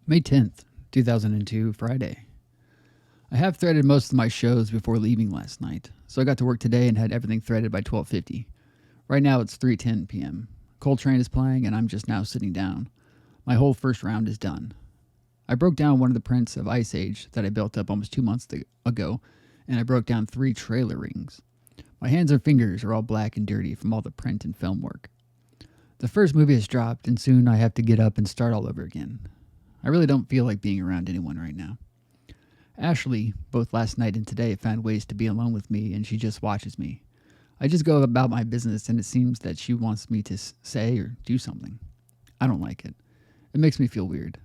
May 10th, 2002, Friday. I have threaded most of my shows before leaving last night, so I got to work today and had everything threaded by 12:50. Right now it's 3:10 p.m. Coltrane is playing and I'm just now sitting down. My whole first round is done. I broke down one of the prints of Ice Age that I built up almost 2 months ago, and I broke down 3 trailer rings. My hands and fingers are all black and dirty from all the print and film work. The first movie has dropped, and soon I have to get up and start all over again. I really don't feel like being around anyone right now. Ashley, both last night and today, found ways to be alone with me, and she just watches me. I just go about my business, and it seems that she wants me to say or do something. I don't like it. It makes me feel weird.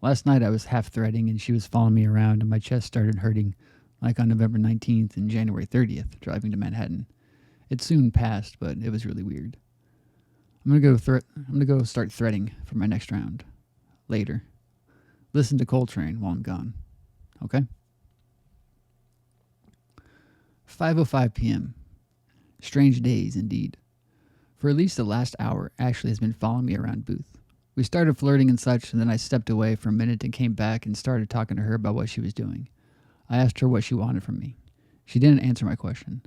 Last night I was half threading, and she was following me around, and my chest started hurting, like on November 19th and January 30th, driving to Manhattan. It soon passed, but it was really weird. I'm gonna go start threading for my next round. Later. Listen to Coltrane while I'm gone. Okay? 5:05 p.m. Strange days indeed. For at least the last hour, Ashley has been following me around Booth. We started flirting and such, and then I stepped away for a minute and came back and started talking to her about what she was doing. I asked her what she wanted from me. She didn't answer my question.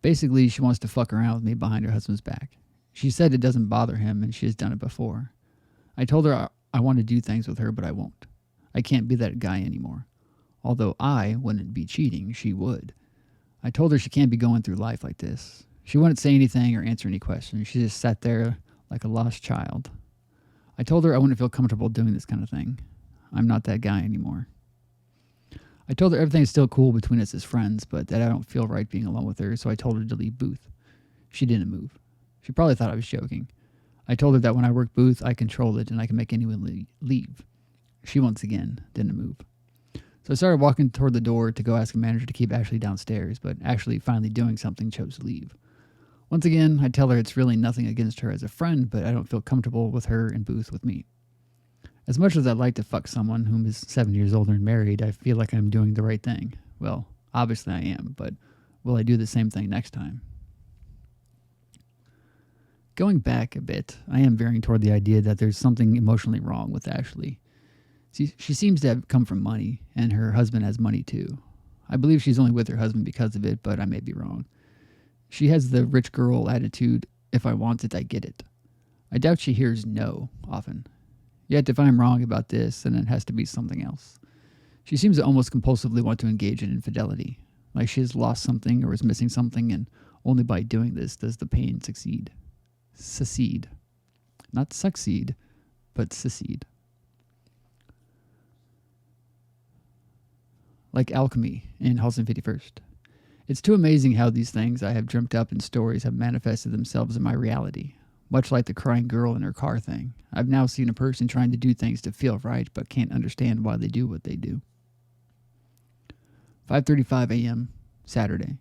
Basically, she wants to fuck around with me behind her husband's back. She said it doesn't bother him and she has done it before. I told her I want to do things with her, but I won't. I can't be that guy anymore. Although I wouldn't be cheating, she would. I told her she can't be going through life like this. She wouldn't say anything or answer any questions. She just sat there like a lost child. I told her I wouldn't feel comfortable doing this kind of thing. I'm not that guy anymore. I told her everything is still cool between us as friends, but that I don't feel right being alone with her, so I told her to leave Booth. She didn't move. She probably thought I was joking. I told her that when I work Booth, I control it and I can make anyone leave. She once again didn't move. So I started walking toward the door to go ask the manager to keep Ashley downstairs, but Ashley, finally doing something, chose to leave. Once again, I tell her it's really nothing against her as a friend, but I don't feel comfortable with her in Booth with me. As much as I'd like to fuck someone whom is 7 years older and married, I feel like I'm doing the right thing. Well, obviously I am, but will I do the same thing next time? Going back a bit, I am veering toward the idea that there's something emotionally wrong with Ashley. She seems to have come from money, and her husband has money too. I believe she's only with her husband because of it, but I may be wrong. She has the rich girl attitude, if I want it, I get it. I doubt she hears no often. Yet if I'm wrong about this, then it has to be something else. She seems to almost compulsively want to engage in infidelity, like she has lost something or is missing something, and only by doing this does the pain succeed. Secede. Not succeed, but secede. Like alchemy in Halston 51st. It's too amazing how these things I have dreamt up in stories have manifested themselves in my reality. Much like the crying girl in her car thing. I've now seen a person trying to do things to feel right, but can't understand why they do what they do. 5:35 a.m., Saturday.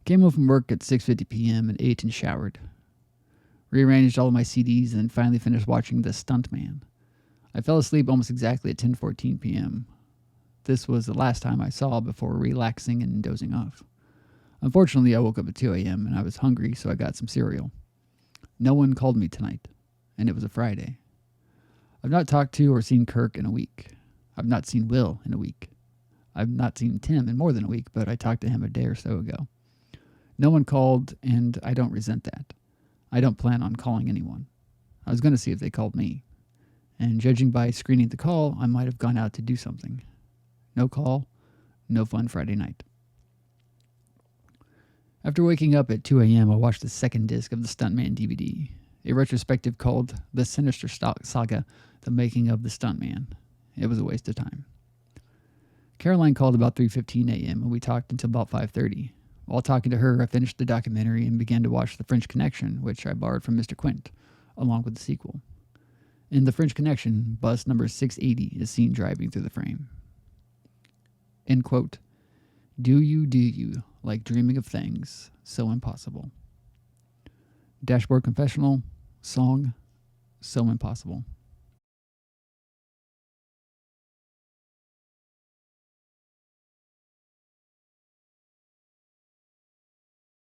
Came home from work at 6:50 p.m. and ate and showered. Rearranged all of my CDs and then finally finished watching The Stuntman. I fell asleep almost exactly at 10:14 p.m. This was the last time I saw before relaxing and dozing off. Unfortunately, I woke up at 2 a.m. and I was hungry, so I got some cereal. No one called me tonight, and it was a Friday. I've not talked to or seen Kirk in a week. I've not seen Will in a week. I've not seen Tim in more than a week, but I talked to him a day or so ago. No one called, and I don't resent that. I don't plan on calling anyone. I was going to see if they called me. And judging by screening the call, I might have gone out to do something. No call, no fun Friday night. After waking up at 2 a.m., I watched the second disc of the Stuntman DVD, a retrospective called The Sinister Saga, The Making of the Stuntman. It was a waste of time. Caroline called about 3:15 a.m. and we talked until about 5:30. While talking to her, I finished the documentary and began to watch The French Connection, which I borrowed from Mr. Quint, along with the sequel. In The French Connection, bus number 680 is seen driving through the frame. End quote. Do you, like dreaming of things so impossible. Dashboard Confessional, song, So Impossible.